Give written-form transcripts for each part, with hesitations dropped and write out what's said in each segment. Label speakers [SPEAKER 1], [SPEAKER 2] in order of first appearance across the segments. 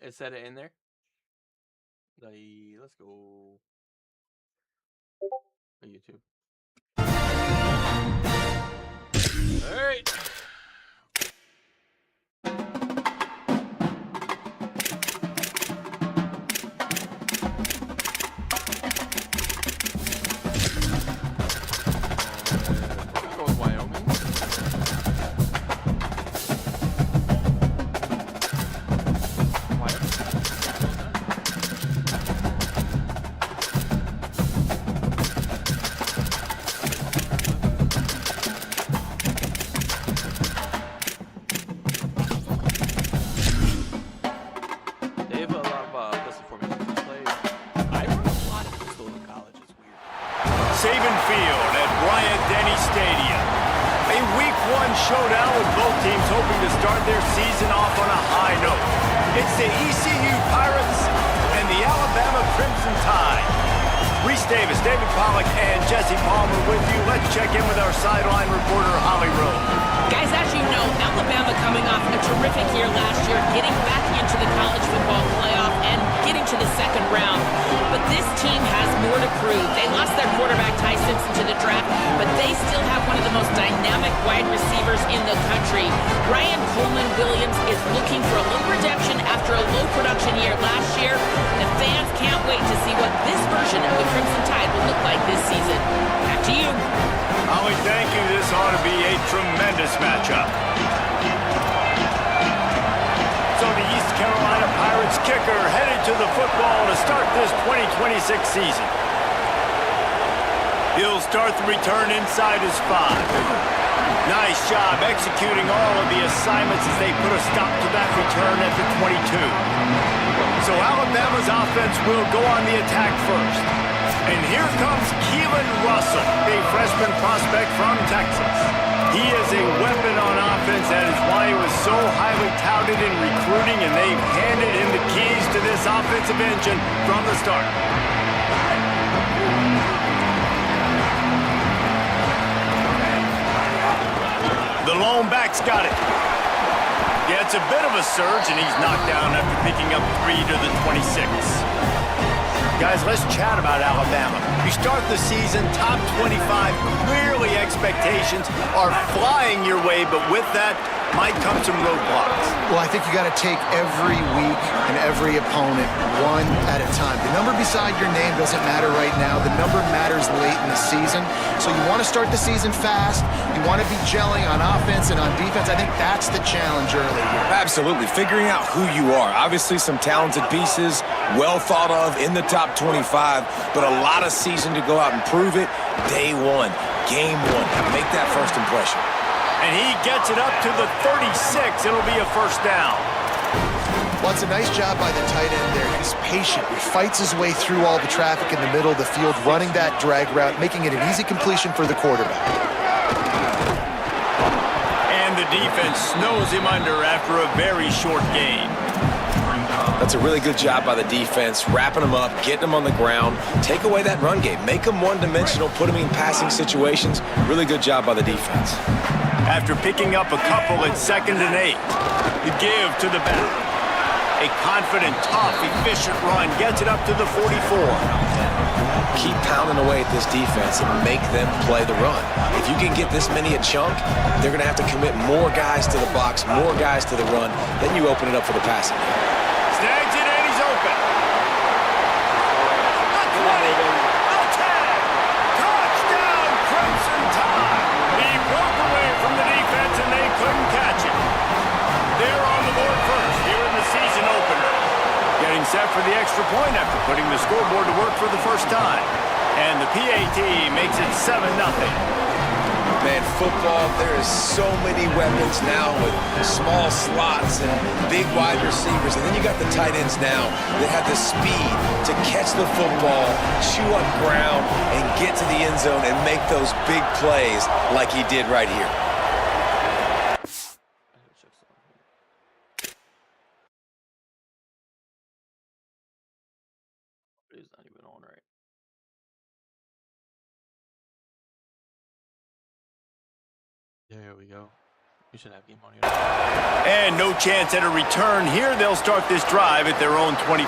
[SPEAKER 1] It said it in there. Let's go. YouTube. All right. We'll go with Wyoming. They have a lot of pistol formations to play. I run a lot of pistol in college. It's weird.
[SPEAKER 2] Saban Field at Bryant-Denny Stadium. A Week 1 showdown with both teams hoping to start their season off on a high note. It's the ECU Pirates and the Alabama Crimson Tide. Reese Davis, David Pollack, and Jesse Palmer with you. Let's check in with our sideline reporter, Holly Rowe.
[SPEAKER 3] Guys, as you know, Alabama coming off a terrific year last year, getting back into the college football playoff and getting to the second round. But this team has more to prove. They lost their quarterback, Ty Simpson, to the draft, but they still have one of the most dynamic wide receivers in the country. Ryan Coleman-Williams is looking for a little redemption after a low production year last year. The fans can't wait to see what this version of the Crimson Tide will look like this season. Back to you.
[SPEAKER 2] Holly, thank you. This ought to be a tremendous matchup. So the East Carolina Pirates kicker headed to the football to start this 2026 season. He'll start the return inside his 5. Nice job executing all of the assignments as they put a stop to that return at the 22. So Alabama's offense will go on the attack first. And here comes Keelan Russell, a freshman prospect from Texas. He is a weapon on offense. That is why he was so highly touted in recruiting, and they've handed him the keys to this offensive engine from the start. The lone back's got it. Yeah, it's a bit of a surge, and he's knocked down after picking up 3 to the 26. Guys, let's chat about Alabama. You start the season top 25. Clearly expectations are flying your way, but with that might come some roadblocks.
[SPEAKER 4] Well, I think you got to take every week and every opponent one at a time. The number beside your name doesn't matter right now. The number matters late in the season. So you want to start the season fast. You want to be gelling on offense and on defense. I think that's the challenge early here.
[SPEAKER 5] Absolutely. Figuring out who you are. Obviously some talented pieces, well thought of in the top 25, but a lot of season to go out and prove it. Day 1, game 1. Make that first impression.
[SPEAKER 2] And he gets it up to the 36. It'll be a first down.
[SPEAKER 4] Well, it's a nice job by the tight end there. He's patient. He fights his way through all the traffic in the middle of the field, running that drag route, making it an easy completion for the quarterback.
[SPEAKER 2] And the defense snows him under after a very short gain.
[SPEAKER 5] That's a really good job by the defense, wrapping them up, getting them on the ground, take away that run game, make them one-dimensional, put them in passing situations. Really good job by the defense.
[SPEAKER 2] After picking up a couple at 2nd and 8, the give to the back. A confident, tough, efficient run gets it up to the 44.
[SPEAKER 5] Keep pounding away at this defense and make them play the run. If you can get this many a chunk, they're going to have to commit more guys to the box, more guys to the run. Then you open it up for the passing game.
[SPEAKER 2] Snags it and he's open. The 20. The 10. Touchdown, Crimson Tide. He broke away from the defense and they couldn't catch him. They're on the board first here in the season opener. Getting set for the extra point after putting the scoreboard to work for the first time. And the PAT makes it 7-0.
[SPEAKER 5] Man, football, there is so many weapons now with small slots and big wide receivers. And then you got the tight ends now that have the speed to catch the football, chew up ground, and get to the end zone and make those big plays like he did right here.
[SPEAKER 1] There we go. We should have game on here.
[SPEAKER 2] And no chance at a return here. They'll start this drive at their own 25.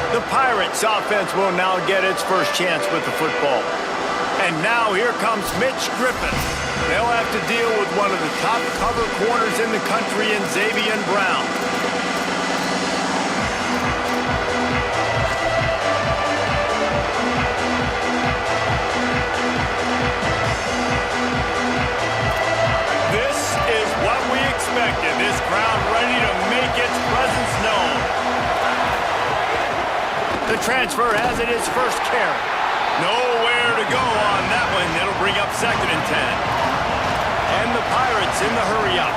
[SPEAKER 2] The Pirates offense will now get its first chance with the football. And now here comes Mitch Griffin. They'll have to deal with one of the top cover corners in the country in Xavier Brown. This is what we expected. This crowd ready to make its presence known. The transfer has it his first carry. Nowhere to go on that one. It'll bring up 2nd and 10. And the Pirates in the hurry up.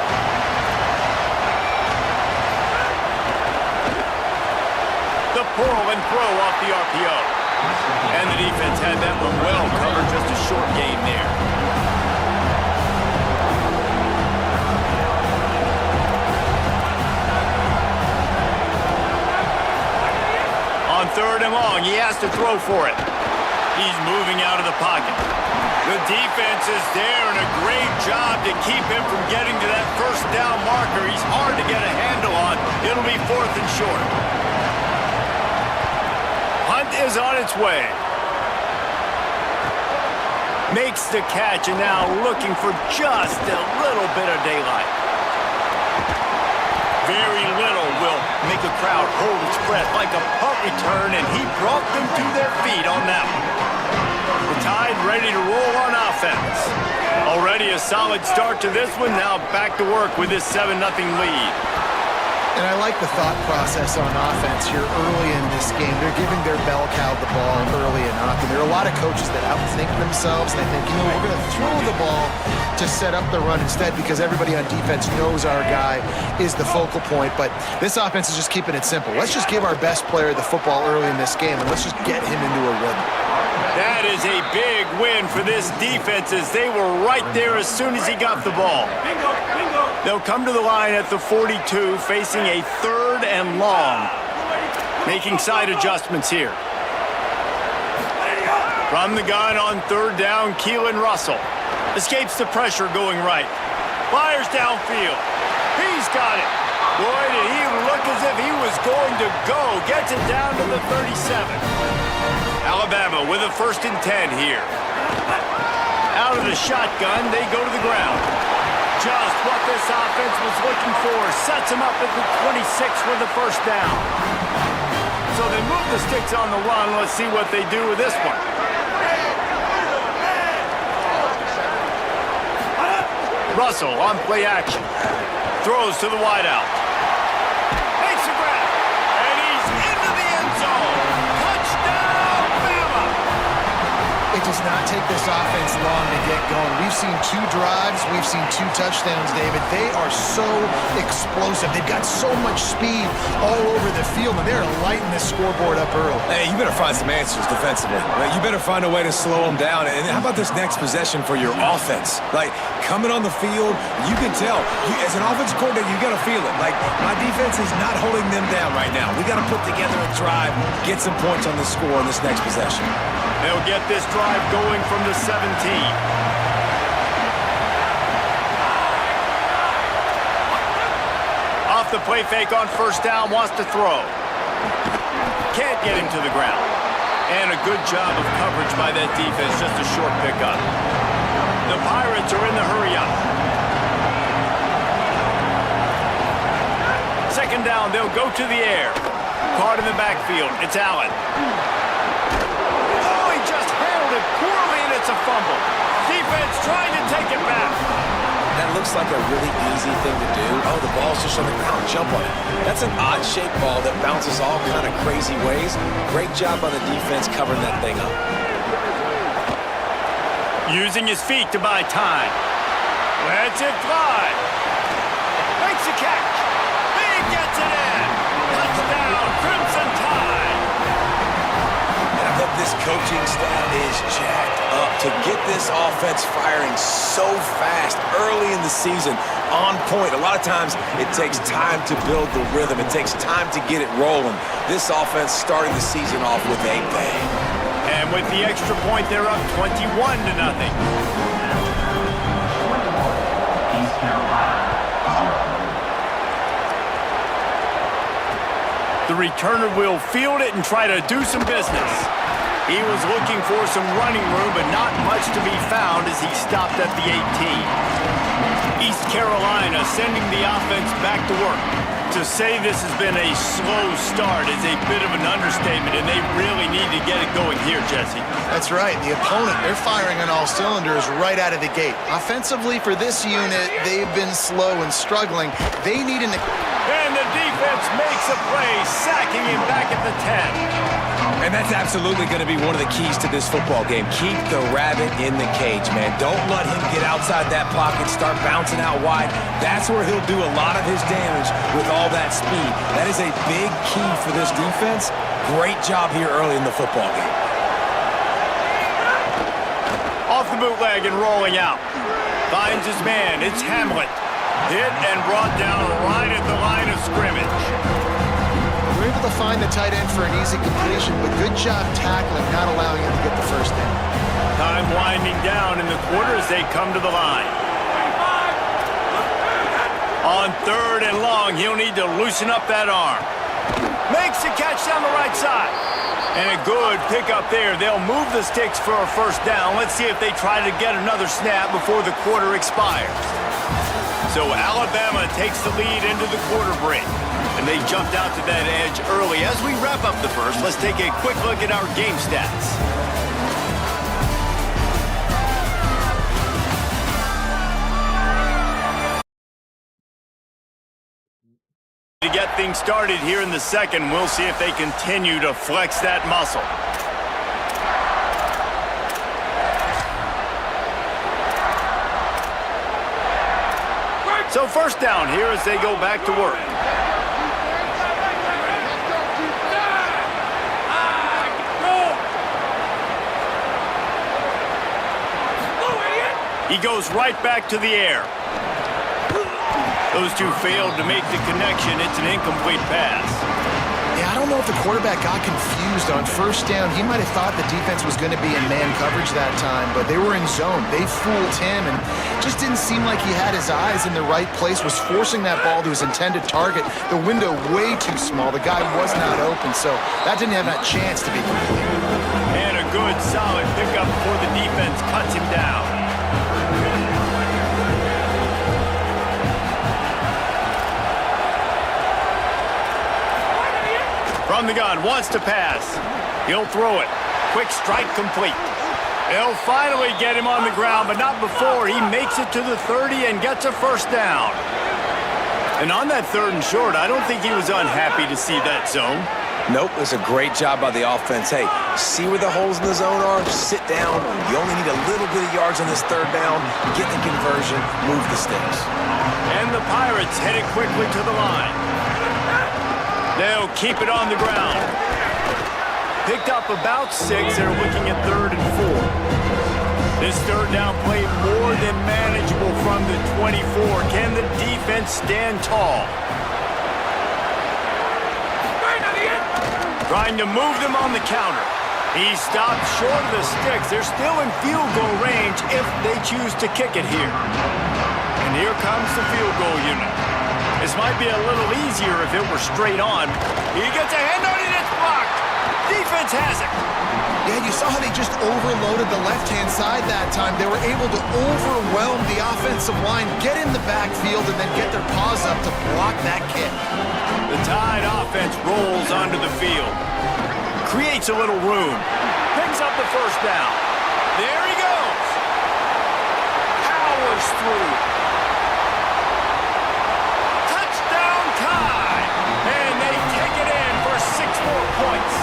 [SPEAKER 2] The pull and throw off the RPO. And the defense had that one well covered. Just a short gain there. On 3rd and long, he has to throw for it. He's moving out of the pocket. The defense is there, and a great job to keep him from getting to that first down marker. He's hard to get a handle on. It'll be 4th and short. Hunt is on its way. Makes the catch, and now looking for just a little bit of daylight. Very little will make a crowd hold its breath like a punt return, and he brought them to their feet on that one. The Tide ready to roll on offense. Already a solid start to this one. Now back to work with this 7-0 lead.
[SPEAKER 4] And I like the thought process on offense here early in this game. They're giving their bell cow the ball early enough. And there are a lot of coaches that outthink themselves. And they think, we're going to throw the ball to set up the run instead because everybody on defense knows our guy is the focal point. But this offense is just keeping it simple. Let's just give our best player the football early in this game, and let's just get him into a rhythm.
[SPEAKER 2] That is a big win for this defense as they were right there as soon as he got the ball. They'll come to the line at the 42, facing a 3rd and long. Making side adjustments here. From the gun on 3rd down, Keelan Russell. Escapes the pressure going right. Fires downfield. He's got it. Boy, did he look as if he was going to go. Gets it down to the 37. Alabama with a 1st and 10 here. Out of the shotgun, they go to the ground. Just what this offense was looking for. Sets him up at the 26 for the 1st down. So they move the sticks on the run. Let's see what they do with this one. Russell on play action. Throws to the wideout. Makes a grab. And he's into the end zone. Touchdown, Bama!
[SPEAKER 4] It does not take this offense long to get going. We've seen 2 drives. We've seen 2 touchdowns, David. They are so explosive. They've got so much speed all over the field, and they're lighting this scoreboard up early.
[SPEAKER 5] Hey, you better find some answers defensively. You better find a way to slow them down. And how about this next possession for your offense? Like, coming on the field, you can tell. As an offensive coordinator, you got to feel it. Like, my defense is not holding them down right now. We got to put together a drive, get some points on the score in this next possession.
[SPEAKER 2] They'll get this drive going from the 17. Off the play fake on 1st down, wants to throw. Can't get him to the ground. And a good job of coverage by that defense, just a short pickup. The Pirates are in the hurry-up. 2nd down, they'll go to the air. Caught in the backfield, it's Allen. Oh, he just handled it poorly, and it's a fumble. Defense trying to take it back.
[SPEAKER 5] That looks like a really easy thing to do. Oh, the ball's just on the ground. Jump on it. That's an odd-shaped ball that bounces all kind of crazy ways. Great job on the defense covering that thing up.
[SPEAKER 2] Using his feet to buy time. Lets it fly. Makes a catch. He gets it in. Touchdown, Crimson Tide.
[SPEAKER 5] And I bet this coaching staff is jacked up to get this offense firing so fast early in the season, on point. A lot of times it takes time to build the rhythm. It takes time to get it rolling. This offense starting the season off with a bang.
[SPEAKER 2] And with the extra point, they're up 21-0. The returner will field it and try to do some business. He was looking for some running room, but not much to be found as he stopped at the 18. East Carolina sending the offense back to work. To say this has been a slow start is a bit of an understatement, and they really need to get it going here, Jesse.
[SPEAKER 4] That's right. The opponent, they're firing on all cylinders right out of the gate. Offensively, for this unit, they've been slow and struggling. They need an...
[SPEAKER 2] And the defense makes a play, sacking him back at the 10.
[SPEAKER 5] And that's absolutely going to be one of the keys to this football game. Keep the rabbit in the cage, man. Don't let him get outside that pocket, start bouncing out wide. That's where he'll do a lot of his damage with all that speed. That is a big key for this defense. Great job here early in the football game.
[SPEAKER 2] Off the bootleg and rolling out. Finds his man. It's Hamlet. Hit and brought down right at the line of scrimmage.
[SPEAKER 4] We're able to find the tight end for an easy completion, but good job tackling, not allowing him to get the first down.
[SPEAKER 2] Time winding down in the quarter as they come to the line. On 3rd and long, he'll need to loosen up that arm. Makes the catch down the right side. And a good pickup there. They'll move the sticks for a first down. Let's see if they try to get another snap before the quarter expires. So Alabama takes the lead into the quarter break. And they jumped out to that edge early. As we wrap up the first, let's take a quick look at our game stats. To get things started here in the second, we'll see if they continue to flex that muscle. So first down here as they go back to work. He goes right back to the air. Those two failed to make the connection. It's an incomplete pass.
[SPEAKER 4] Yeah, I don't know if the quarterback got confused on first down. He might have thought the defense was going to be in man coverage that time, but they were in zone. They fooled him and just didn't seem like he had his eyes in the right place, was forcing that ball to his intended target. The window way too small. The guy was not open, so that didn't have that chance to be complete.
[SPEAKER 2] And a good, solid pickup before the defense cuts him down. From the gun, wants to pass. He'll throw it. Quick strike complete. They'll finally get him on the ground, but not before he makes it to the 30 and gets a first down. And on that 3rd and short, I don't think he was unhappy to see that zone.
[SPEAKER 5] Nope, it was a great job by the offense. Hey, see where the holes in the zone are? Sit down. You only need a little bit of yards on this 3rd down. Get the conversion, move the sticks.
[SPEAKER 2] And the Pirates headed quickly to the line. They'll keep it on the ground. Picked up about 6. They're looking at 3rd and 4. This 3rd down play more than manageable from the 24. Can the defense stand tall? Trying to move them on the counter. He stopped short of the sticks. They're still in field goal range if they choose to kick it here. And here comes the field goal unit. This might be a little easier if it were straight on. He gets a hand on it, it's blocked. Defense has it.
[SPEAKER 4] Yeah, you saw how they just overloaded the left-hand side that time. They were able to overwhelm the offensive line, get in the backfield, and then get their paws up to block that kick.
[SPEAKER 2] The Tide offense rolls onto the field. Creates a little room. Picks up the first down. There he goes. Powers through. Touchdown Tide. And they take it in for 6 more points.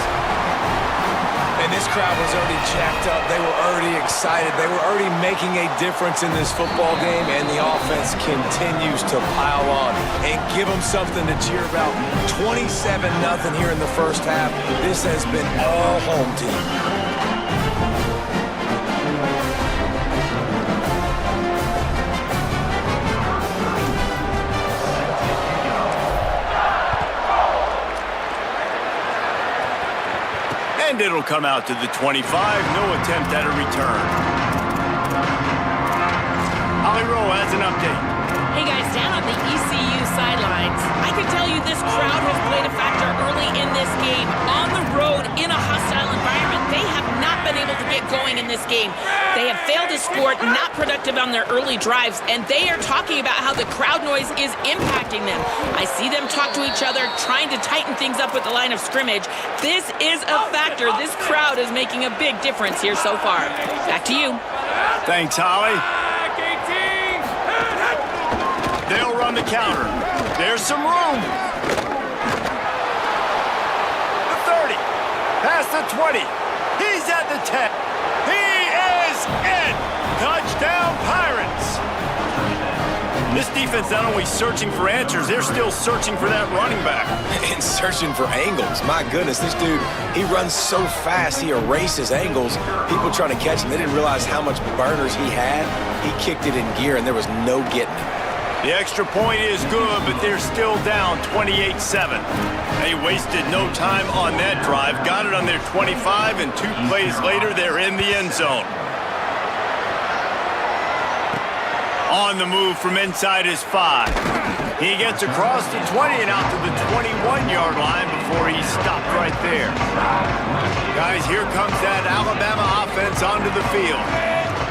[SPEAKER 5] And this crowd was already jacked up. They were already excited. They were already making a difference in this football game, and the offense continues to pile on and give them something to cheer about. 27-0 here in the first half. This has been all home team.
[SPEAKER 2] And it'll come out to the 25. No attempt at a return. Holly Rowe has an update.
[SPEAKER 3] Hey guys, down on the ECU sidelines, I can tell you this crowd has played a factor early in this game. On the road, in a hostile environment, they have not been able to get going in this game. They have failed to score, not productive on their early drives, and they are talking about how the crowd noise is impacting them. I see them talk to each other, trying to tighten things up with the line of scrimmage. This is a factor. This crowd is making a big difference here so far. Back to you.
[SPEAKER 2] Thanks, Holly. They'll run the counter. There's some room. The 30. Past the 20. He's at the 10. He is in. Touchdown, Pirates. This defense not only searching for answers, they're still searching for that running back.
[SPEAKER 5] And searching for angles. My goodness, this dude, he runs so fast, he erases angles. People trying to catch him, they didn't realize how much burners he had. He kicked it in gear, and there was no getting him.
[SPEAKER 2] The extra point is good, but they're still down 28-7. They wasted no time on that drive. Got it on their 25, and 2 plays later, they're in the end zone. On the move from inside his 5. He gets across the 20 and out to the 21-yard line before he's stopped right there. Guys, here comes that Alabama offense onto the field.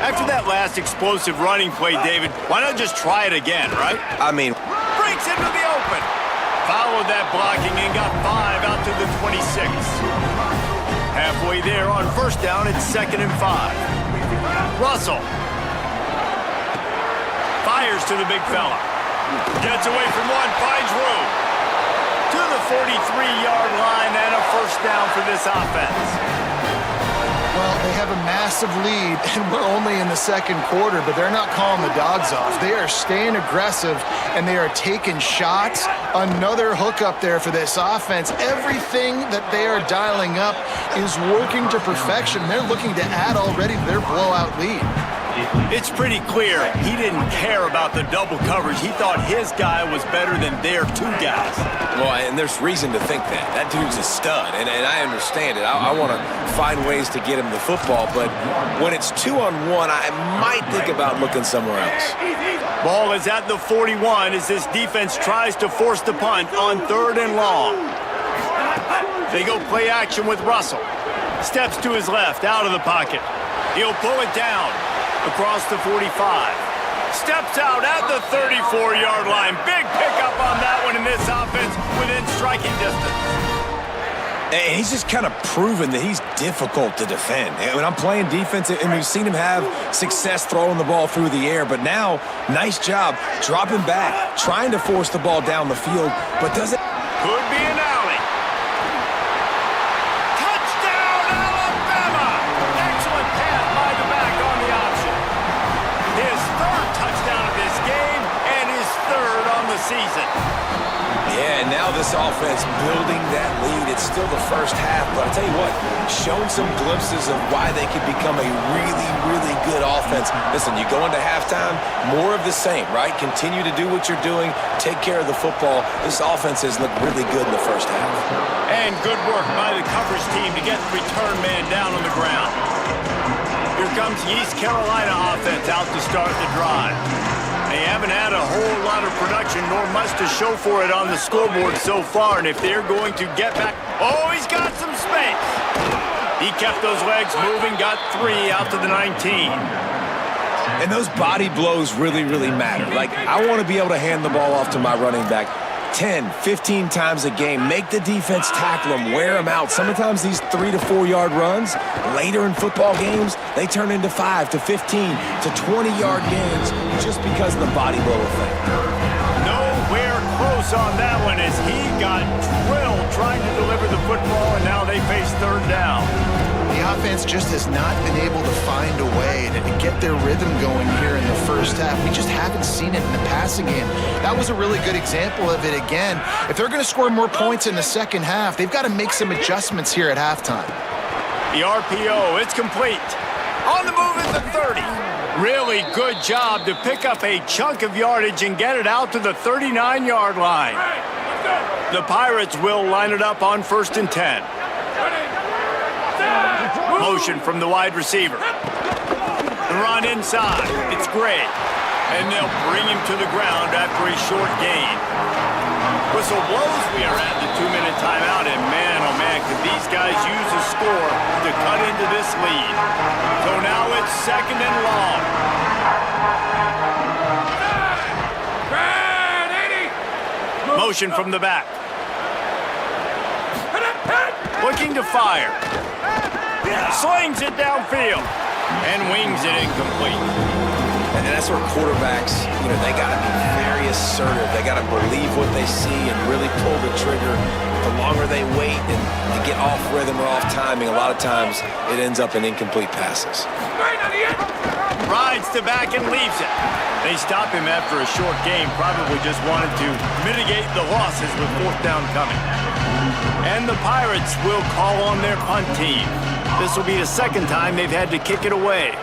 [SPEAKER 2] After that last explosive running play, David, why not just try it again, right?
[SPEAKER 5] I mean,
[SPEAKER 2] Breaks into the open. Followed that blocking and got 5 out to the 26. Halfway there on first down, it's 2nd and 5. Russell. Fires to the big fella. Gets away from one, finds room. To the 43-yard line and a first down for this offense.
[SPEAKER 4] Well, they have a massive lead, and we're only in the second quarter, but they're not calling the dogs off. They are staying aggressive, and they are taking shots. Another hook up there for this offense. Everything that they are dialing up is working to perfection. They're looking to add already to their blowout lead.
[SPEAKER 2] It's pretty clear he didn't care about the double coverage. He thought his guy was better than their 2 guys.
[SPEAKER 5] well, and there's reason to think that. That dude's a stud, and I understand it. I want to find ways to get him the football, but when it's 2-on-1, I might think about looking somewhere else.
[SPEAKER 2] Ball is at the 41 as this defense tries to force the punt on 3rd and long. They go play action with Russell. Steps to his left, out of the pocket. He'll pull it down. Across the 45. Steps out at the 34-yard line. Big pickup on that one in this offense within striking distance.
[SPEAKER 5] And he's just kind of proven that he's difficult to defend. And when I'm playing defense, and we've seen him have success throwing the ball through the air, but now, nice job dropping back, trying to force the ball down the field, but doesn't.
[SPEAKER 2] Could be an alley. Touchdown, Alabama! Excellent pass by the back on the option. His 3rd touchdown of this game and his 3rd on the season.
[SPEAKER 5] Yeah, and now this offense building that lead. It's still the first half, but I'll tell you what, shown some glimpses of why they could become a really, really good offense. Listen, you go into halftime, more of the same, right? Continue to do what you're doing, take care of the football. This offense has looked really good in the first half.
[SPEAKER 2] And good work by the coverage team to get the return man down on the ground. Here comes the East Carolina offense out to start the drive. They haven't had a whole lot of production, nor much to show for it on the scoreboard so far. And if they're going to get back... Oh, he's got some space. He kept those legs moving, got 3 out to the 19.
[SPEAKER 5] And those body blows really, really matter. Like, I want to be able to hand the ball off to my running back 10, 15 times a game. Make the defense tackle them, wear them out. Sometimes these 3 to 4 yard runs, later in football games, they turn into 5 to 15 to 20-yard gains just because of the body blow effect.
[SPEAKER 2] Nowhere close on that one as he got drilled trying to deliver the football, and now they face 3rd down.
[SPEAKER 4] The offense just has not been able to find a way to get their rhythm going here in the first half. We just haven't seen it in the passing game. That was a really good example of it again. If they're going to score more points in the second half, they've got to make some adjustments here at halftime.
[SPEAKER 2] The RPO, it's complete. On the move at the 30. Really good job to pick up a chunk of yardage and get it out to the 39-yard line. The Pirates will line it up on 1st and 10. Motion from the wide receiver. The run inside. It's Gray. And they'll bring him to the ground after a short gain. Whistle blows, we are at the 2-minute timeout, and man, oh man, could these guys use a score to cut into this lead. So now it's 2nd and long. Motion from the back. Looking to fire. Slings it downfield and wings it incomplete.
[SPEAKER 5] And that's where quarterbacks, they got to be very assertive. They got to believe what they see and really pull the trigger. The longer they wait and they get off rhythm or off timing, a lot of times it ends up in incomplete passes.
[SPEAKER 2] Rides to back and leaves it. They stop him after a short game, probably just wanted to mitigate the losses with 4th down coming. And the Pirates will call on their punt team. This will be the 2nd time they've had to kick it away.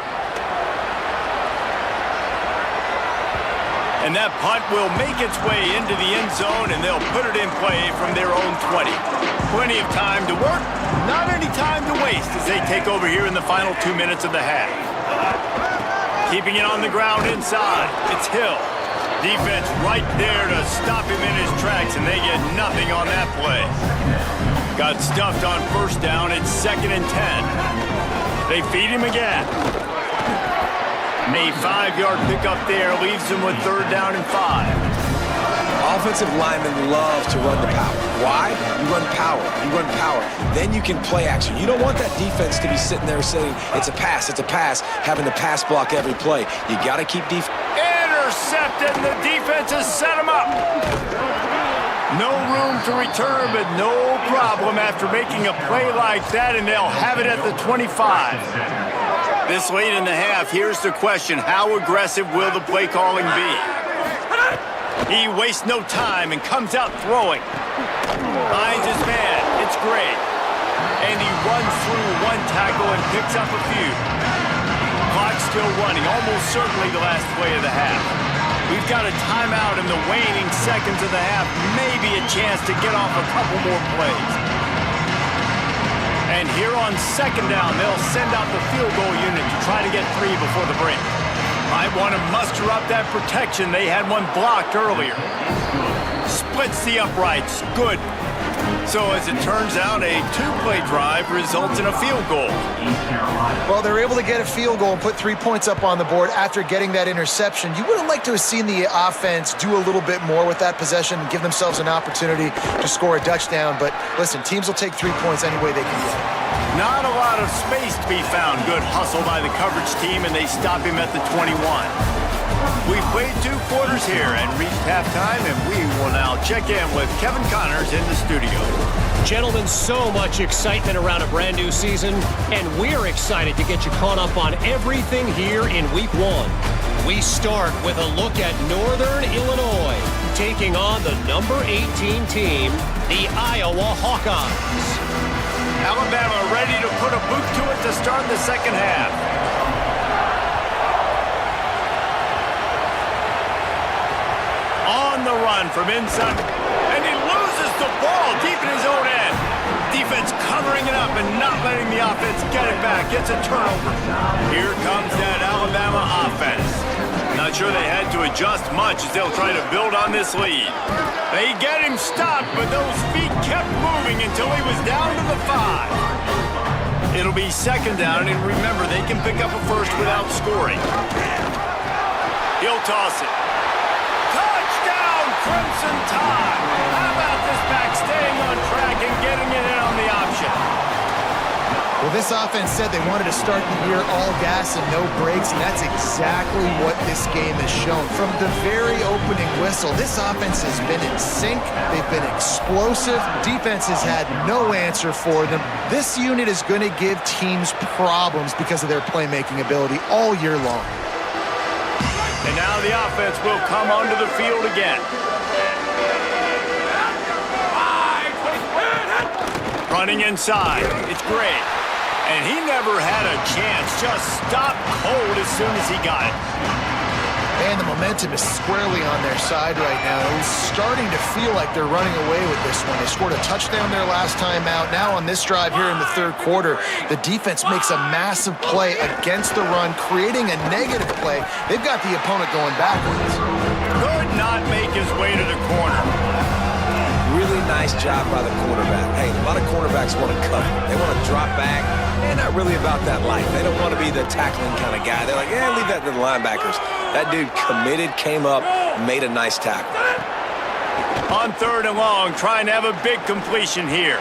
[SPEAKER 2] And that punt will make its way into the end zone, and they'll put it in play from their own 20. Plenty of time to work, not any time to waste as they take over here in the final 2 minutes of the half. Keeping it on the ground inside, it's Hill. Defense right there to stop him in his tracks, and they get nothing on that play. Got stuffed on 1st down, it's 2nd and 10. They feed him again. A 5-yard pickup there leaves them with 3rd down and 5.
[SPEAKER 5] Offensive linemen love to run the power. Why? You run power. You run power. Then you can play action. You don't want that defense to be sitting there saying, it's a pass, having to pass block every play. You got to keep defense.
[SPEAKER 2] Intercepted, and the defense has set him up. No room to return, but no problem after making a play like that, and they'll have it at the 25. This late in the half, here's the question. How aggressive will the play calling be? He wastes no time and comes out throwing. Finds his man. It's great. And he runs through 1 tackle and picks up a few. Clock's still running, almost certainly the last play of the half. We've got a timeout in the waning seconds of the half. Maybe a chance to get off a couple more plays. And here on 2nd down, they'll send out the field goal unit to try to get 3 before the break. Might want to muster up that protection. They had one blocked earlier. Splits the uprights. Good. So as it turns out, a 2-play drive results in a field goal.
[SPEAKER 4] Well, they're able to get a field goal and put 3 points up on the board after getting that interception. You would have liked to have seen the offense do a little bit more with that possession and give themselves an opportunity to score a touchdown. But listen, teams will take 3 points any way they can get it.
[SPEAKER 2] Not a lot of space to be found. Good hustle by the coverage team, and they stop him at the 21. We've played 2 quarters here and reached halftime, and we will now check in with Kevin Connors in the studio.
[SPEAKER 6] Gentlemen, so much excitement around a brand new season, and we're excited to get you caught up on everything here in Week 1. We start with a look at Northern Illinois, taking on the number 18 team, the Iowa Hawkeyes.
[SPEAKER 2] Alabama ready to put a boot to it to start the 2nd half. On the run from inside, and he loses the ball deep in his own end. Defense covering it up and not letting the offense get it back. It's a turnover. Here comes that Alabama offense. Not sure they had to adjust much as they'll try to build on this lead. They get him stopped, but those feet kept moving until he was down to the 5. It'll be 2nd down, and remember, they can pick up a first without scoring. He'll toss it. Touchdown, Crimson Tide! How about this back staying on track and getting it in on the option?
[SPEAKER 4] Well, this offense said they wanted to start the year all gas and no brakes, and that's exactly what this game has shown. From the very opening whistle, this offense has been in sync. They've been explosive. Defense has had no answer for them. This unit is going to give teams problems because of their playmaking ability all year long.
[SPEAKER 2] And now the offense will come onto the field again. Running inside. It's great. And he never had a chance. Just stopped cold as soon as he got it.
[SPEAKER 4] And the momentum is squarely on their side right now. It's starting to feel like they're running away with this one. They scored a touchdown their last time out. Now on this drive here in the third quarter, the defense makes a massive play against the run, creating a negative play. They've got the opponent going backwards.
[SPEAKER 2] Could not make his way to the corner.
[SPEAKER 5] Really nice job by the quarterback. Hey, a lot of quarterbacks want to cover. They want to drop back. They're not really about that life. They don't want to be the tackling kind of guy. They're like, yeah, leave that to the linebackers. That dude committed, came up, made a nice tackle.
[SPEAKER 2] On third and long, trying to have a big completion here.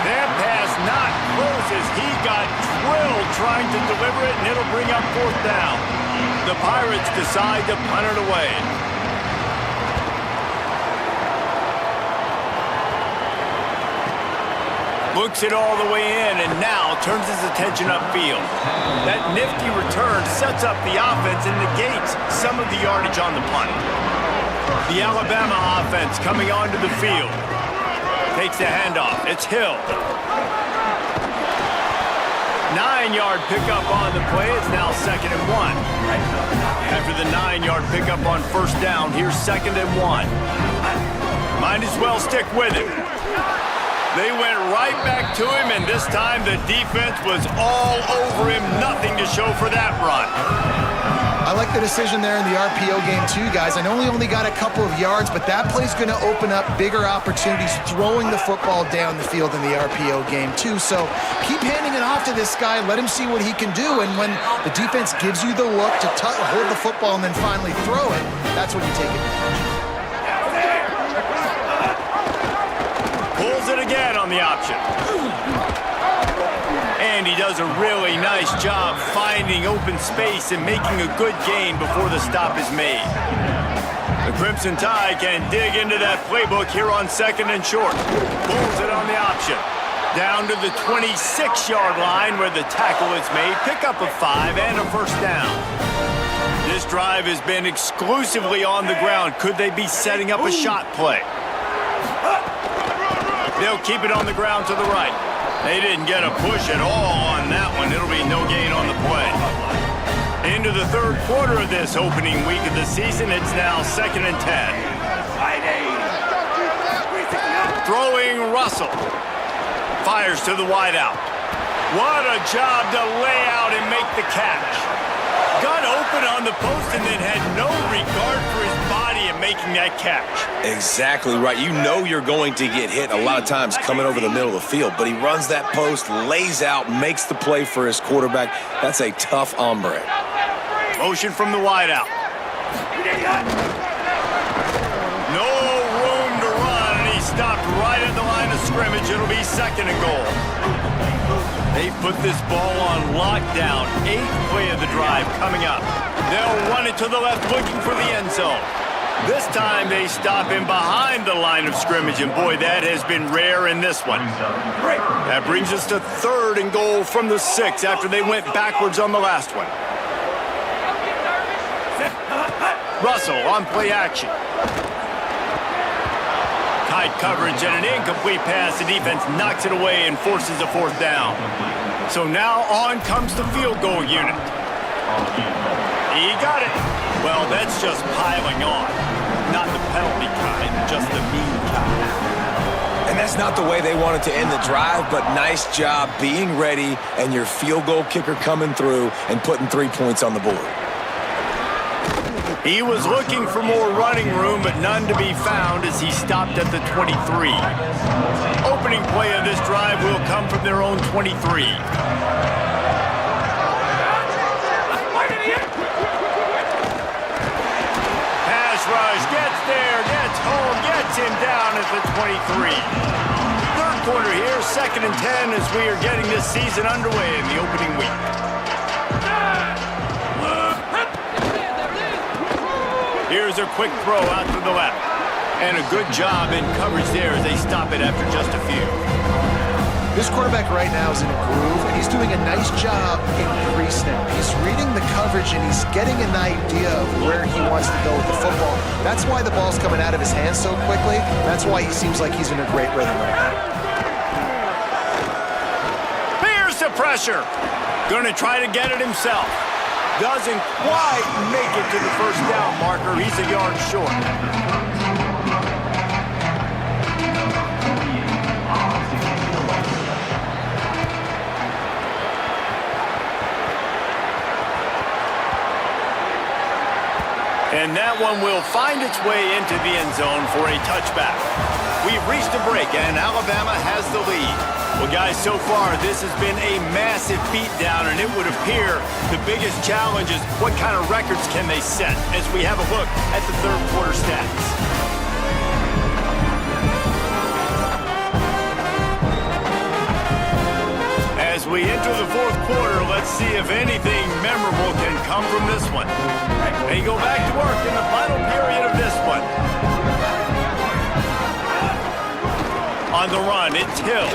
[SPEAKER 2] That pass not close as he got drilled trying to deliver it, and it'll bring up fourth down. The Pirates decide to punt it away. Looks it all the way in, and now turns his attention upfield. That nifty return sets up the offense and negates some of the yardage on the punt. The Alabama offense coming onto the field. Takes the handoff. It's Hill. 9-yard pickup on the play. It's now 2nd and 1. After the 9-yard pickup on first down, here's 2nd and 1. Might as well stick with him. They went right back to him, and this time the defense was all over him. Nothing to show for that run.
[SPEAKER 4] I like the decision there in the RPO game too, guys. I know he only got a couple of yards, but that play's going to open up bigger opportunities throwing the football down the field in the RPO game too. So keep handing it off to this guy. Let him see what he can do. And when the defense gives you the look to hold the football and then finally throw it, that's when you take advantage.
[SPEAKER 2] Pulls it again on the option. And he does a really nice job finding open space and making a good gain before the stop is made. The Crimson Tide can dig into that playbook here on 2nd and short. Pulls it on the option. Down to the 26-yard line where the tackle is made. Pick up a 5 and a first down. This drive has been exclusively on the ground. Could they be setting up a shot play? They'll keep it on the ground to the right. They didn't get a push at all on that one. It'll be no gain on the play. Into the third quarter of this opening week of the season, it's now 2nd and 10. Throwing Russell. Fires to the wideout. What a job to lay out and make the catch. Got open on the post and then had no regard for his body in making that catch.
[SPEAKER 5] Exactly right. You know you're going to get hit a lot of times coming over the middle of the field, but he runs that post, lays out, makes the play for his quarterback. That's a tough hombre.
[SPEAKER 2] Motion from the wideout. No room to run, and he stopped right at the line of scrimmage. It'll be 2nd and goal. They put this ball on lockdown. 8th play of the drive coming up. They'll run it to the left looking for the end zone. This time they stop him behind the line of scrimmage, and boy, that has been rare in this one. That brings us to 3rd and goal from the 6 after they went backwards on the last one. Russell on play action. Tight coverage and an incomplete pass. The defense knocks it away and forces a fourth down. So now on comes the field goal unit. He got it. Well, that's just piling on. Not the penalty kind, just the mean kind.
[SPEAKER 5] And that's not the way they wanted to end the drive, but nice job being ready and your field goal kicker coming through and putting 3 points on the board.
[SPEAKER 2] He was looking for more running room, but none to be found as he stopped at the 23. Opening play of this drive will come from their own 23. Pass rush, gets there, gets home, gets him down at the 23. Third quarter here, 2nd and 10 as we are getting this season underway in the opening week. Here's a quick throw out to the left. And a good job in coverage there as they stop it after just a few.
[SPEAKER 4] This quarterback right now is in a groove, and he's doing a nice job in pre-snap. He's reading the coverage, and he's getting an idea of where he wants to go with the football. That's why the ball's coming out of his hands so quickly. That's why he seems like he's in a great rhythm right now.
[SPEAKER 2] Here's the pressure. Going to try to get it himself. Doesn't quite make it to the first down marker. He's a yard short. And that one will find its way into the end zone for a touchback. We've reached a break, and Alabama has the lead. Well, guys, so far, this has been a massive beatdown, and it would appear the biggest challenge is what kind of records can they set as we have a look at the third quarter stats. As we enter the fourth quarter, let's see if anything memorable can come from this one. They go back to work in the final period of this one. On the run, it's Hill.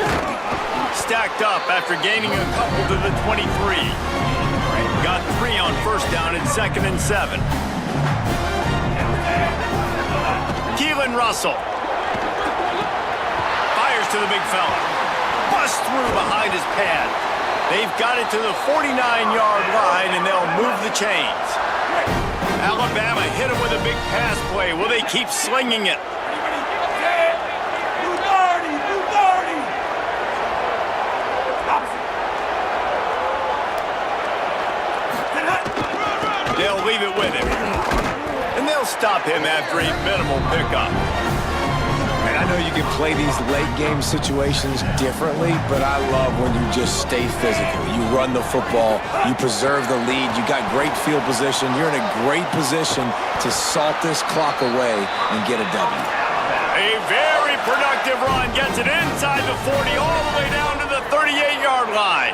[SPEAKER 2] Stacked up after gaining a couple to the 23. Got 3 on first down and 2nd and 7. Keelan Russell. Fires to the big fella. Busts through behind his pad. They've got it to the 49-yard line, and they'll move the chains. Alabama hit him with a big pass play. Will they keep slinging it? They'll leave it with him. And they'll stop him after a minimal pickup.
[SPEAKER 5] And I know you can play these late game situations differently, but I love when you just stay physical. You run the football, you preserve the lead, you got great field position. You're in a great position to salt this clock away and get a W.
[SPEAKER 2] A very productive run gets it inside the 40 all the way down to the 38-yard line.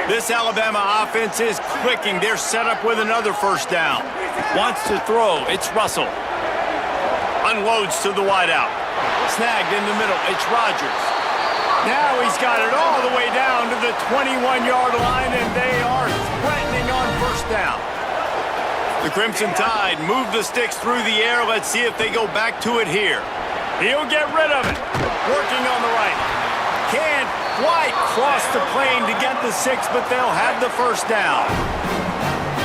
[SPEAKER 2] This Alabama offense is clicking. They're set up with another first down. Wants to throw. It's Russell. Unloads to the wideout. Snagged in the middle. It's Rodgers. Now he's got it all the way down to the 21-yard line, and they are threatening on first down. The Crimson Tide move the sticks through the air. Let's see if they go back to it here. He'll get rid of it. Working on the right. Can't quite cross the plane to get the 6, but they'll have the first down.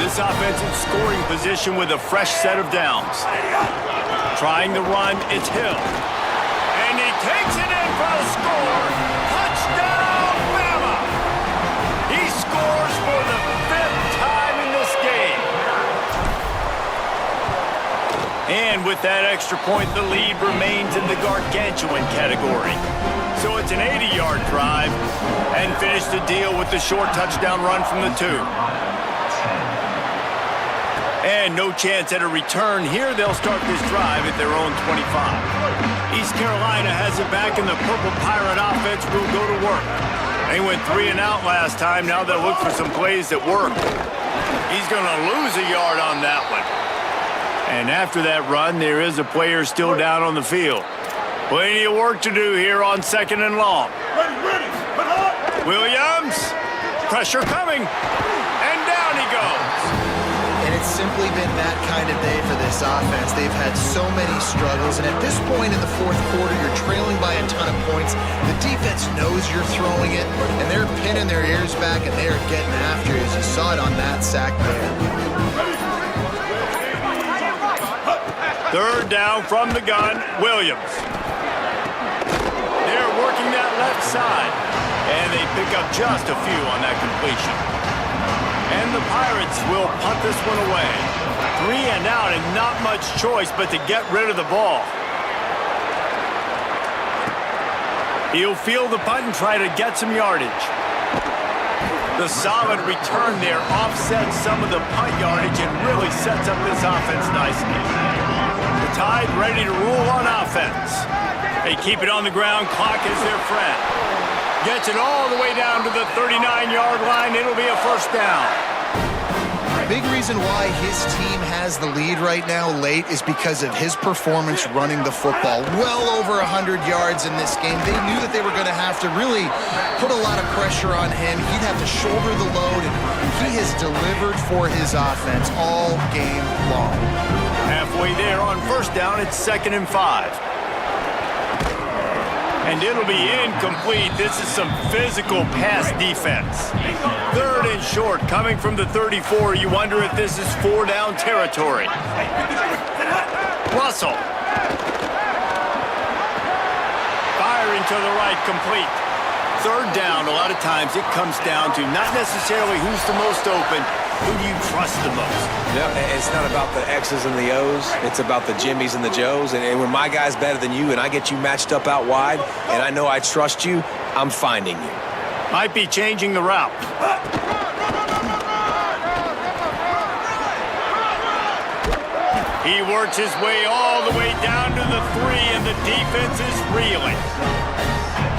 [SPEAKER 2] This offense in scoring position with a fresh set of downs. Trying to run, it's Hill. And he takes it in for a score. Touchdown, Bama! He scores for the 5th time in this game. And with that extra point, the lead remains in the gargantuan category. So it's an 80-yard drive, and finish the deal with the short touchdown run from the 2. And no chance at a return here. They'll start this drive at their own 25. East Carolina has it back, and the Purple Pirate offense will go to work. They went 3 and out last time. Now they'll look for some plays that work. He's going to lose a yard on that one. And after that run, there is a player still down on the field. Plenty of work to do here on 2nd and long. Williams, pressure coming, and down he goes.
[SPEAKER 4] And it's simply been that kind of day for this offense. They've had so many struggles, and at this point in the fourth quarter, you're trailing by a ton of points. The defense knows you're throwing it, and they're pinning their ears back, and they're getting after it, as you saw it on that sack there.
[SPEAKER 2] Third down from the gun, Williams. They're working that left side, and they pick up just a few on that completion. And the Pirates will punt this one away. 3 and out, and not much choice but to get rid of the ball. He'll field the punt and try to get some yardage. The solid return there offsets some of the punt yardage and really sets up this offense nicely. The Tide ready to rule on offense. They keep it on the ground. Clock is their friend. Gets it all the way down to the 39-yard line. It'll be a first down.
[SPEAKER 4] Big reason why his team has the lead right now late is because of his performance running the football. Well over 100 yards in this game. They knew that they were going to have to really put a lot of pressure on him. He'd have to shoulder the load, and he has delivered for his offense all game long. Halfway
[SPEAKER 2] there on first down, it's 2nd and 5. And it'll be incomplete. This is some physical pass defense. 3rd and short, coming from the 34. You wonder if this is 4-down territory. Russell. Firing to the right, complete. 3rd down, a lot of times it comes down to not necessarily who's the most open, who do you trust the most?
[SPEAKER 5] Yeah, it's not about the X's and the O's. It's about the Jimmies and the Joes. And when my guy's better than you and I get you matched up out wide and I know I trust you, I'm finding you.
[SPEAKER 2] Might be changing the route. He works his way all the way down to the 3, and the defense is reeling.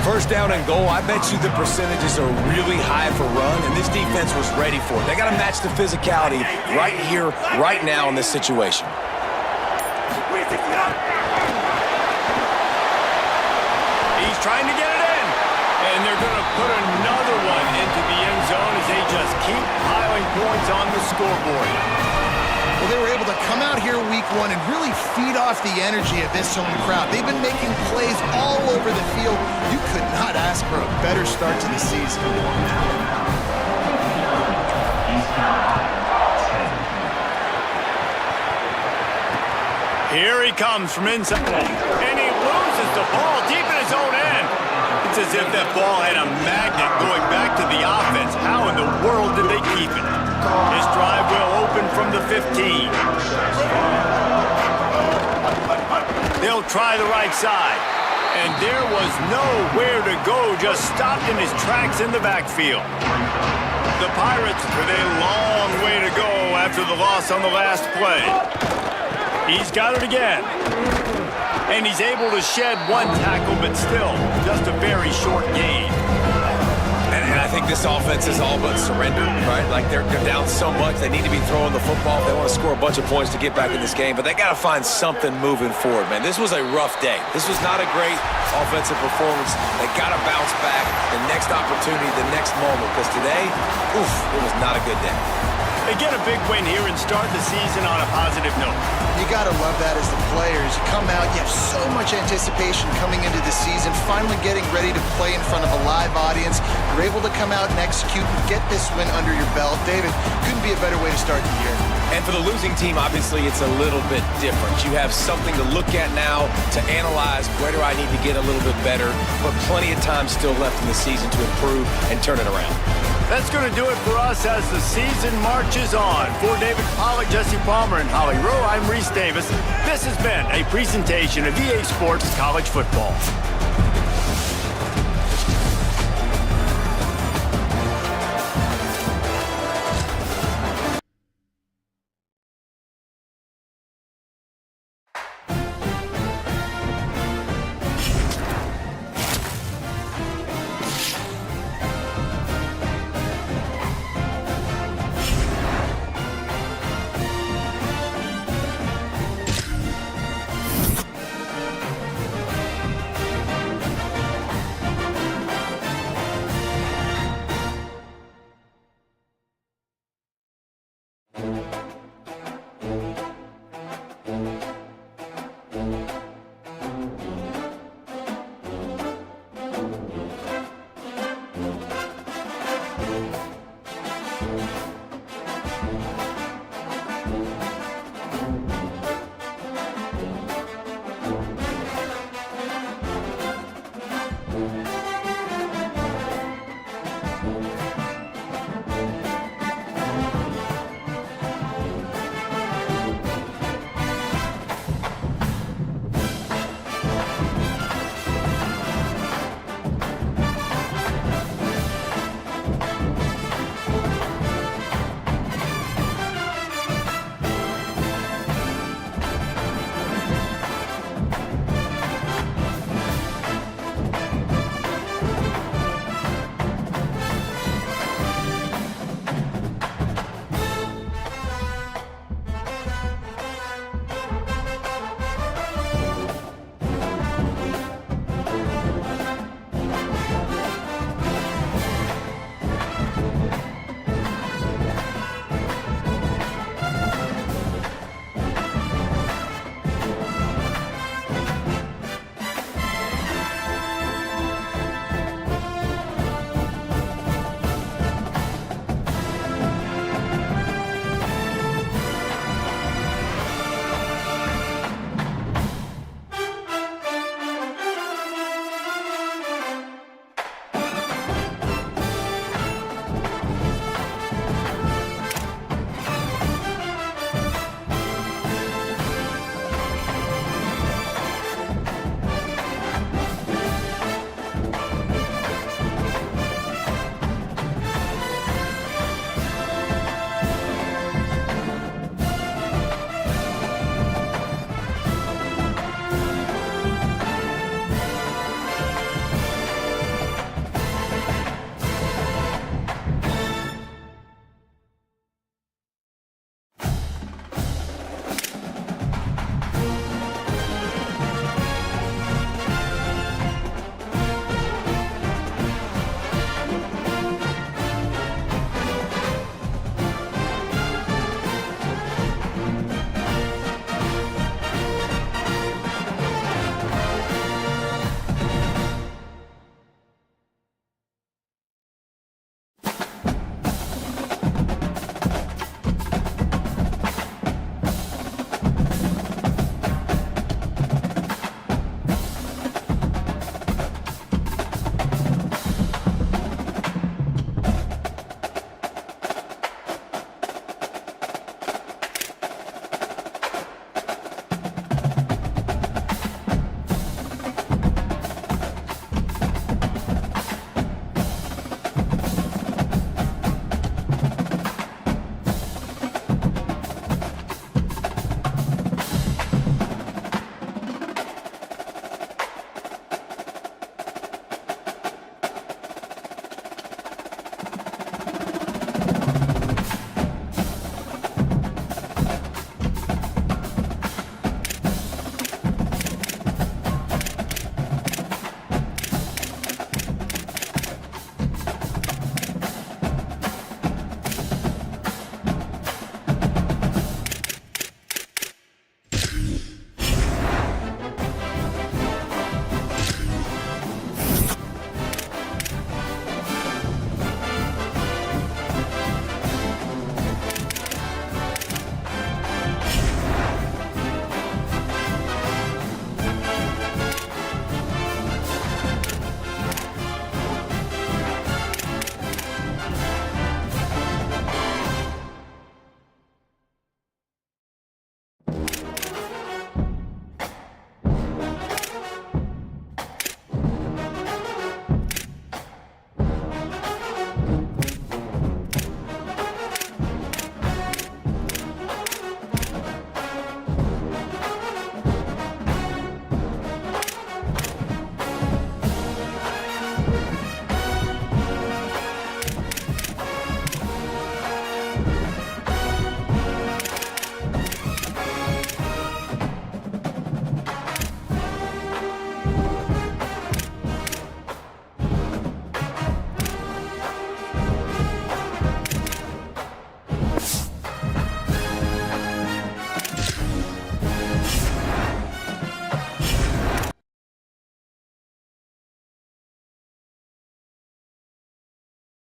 [SPEAKER 5] 1st down and goal, I bet you the percentages are really high for run, and this defense was ready for it. They got to match the physicality right here, right now in this situation.
[SPEAKER 2] He's trying to get it in, and they're going to put another one into the end zone as they just keep piling points on the scoreboard.
[SPEAKER 4] Well, they were able to come out here week 1 and really feed off the energy of this home crowd. They've been making plays all over the field. You could not ask for a better start to the season.
[SPEAKER 2] Here he comes from inside, and he loses the ball deep in his own end. It's as if that ball had a magnet going back to the offense. How in the world did they keep it? His drive will open from the 15. They'll try the right side. And there was nowhere to go, just stopped in his tracks in the backfield. The Pirates with a long way to go after the loss on the last play. He's got it again. And he's able to shed 1 tackle, but still just a very short gain.
[SPEAKER 5] And I think this offense is all but surrendered, right? Like they're down so much, they need to be throwing the football. They want to score a bunch of points to get back in this game, but they got to find something moving forward, man. This was a rough day. This was not a great offensive performance. They got to bounce back the next opportunity, the next moment, because today, oof, it was not a good day.
[SPEAKER 2] They get a big win here and start the season on a positive note.
[SPEAKER 4] You got to love that as the players. You come out, you have so much anticipation coming into the season, finally getting ready to play in front of a live audience. You're able to come out and execute and get this win under your belt. David, couldn't be a better way to start the year.
[SPEAKER 5] And for the losing team, obviously, it's a little bit different. You have something to look at now to analyze where do I need to get a little bit better, but plenty of time still left in the season to improve and turn it around.
[SPEAKER 2] That's going to do it for us as the season marches on. For David Pollack, Jesse Palmer, and Holly Rowe, I'm Reese Davis. This has been a presentation of EA Sports College Football.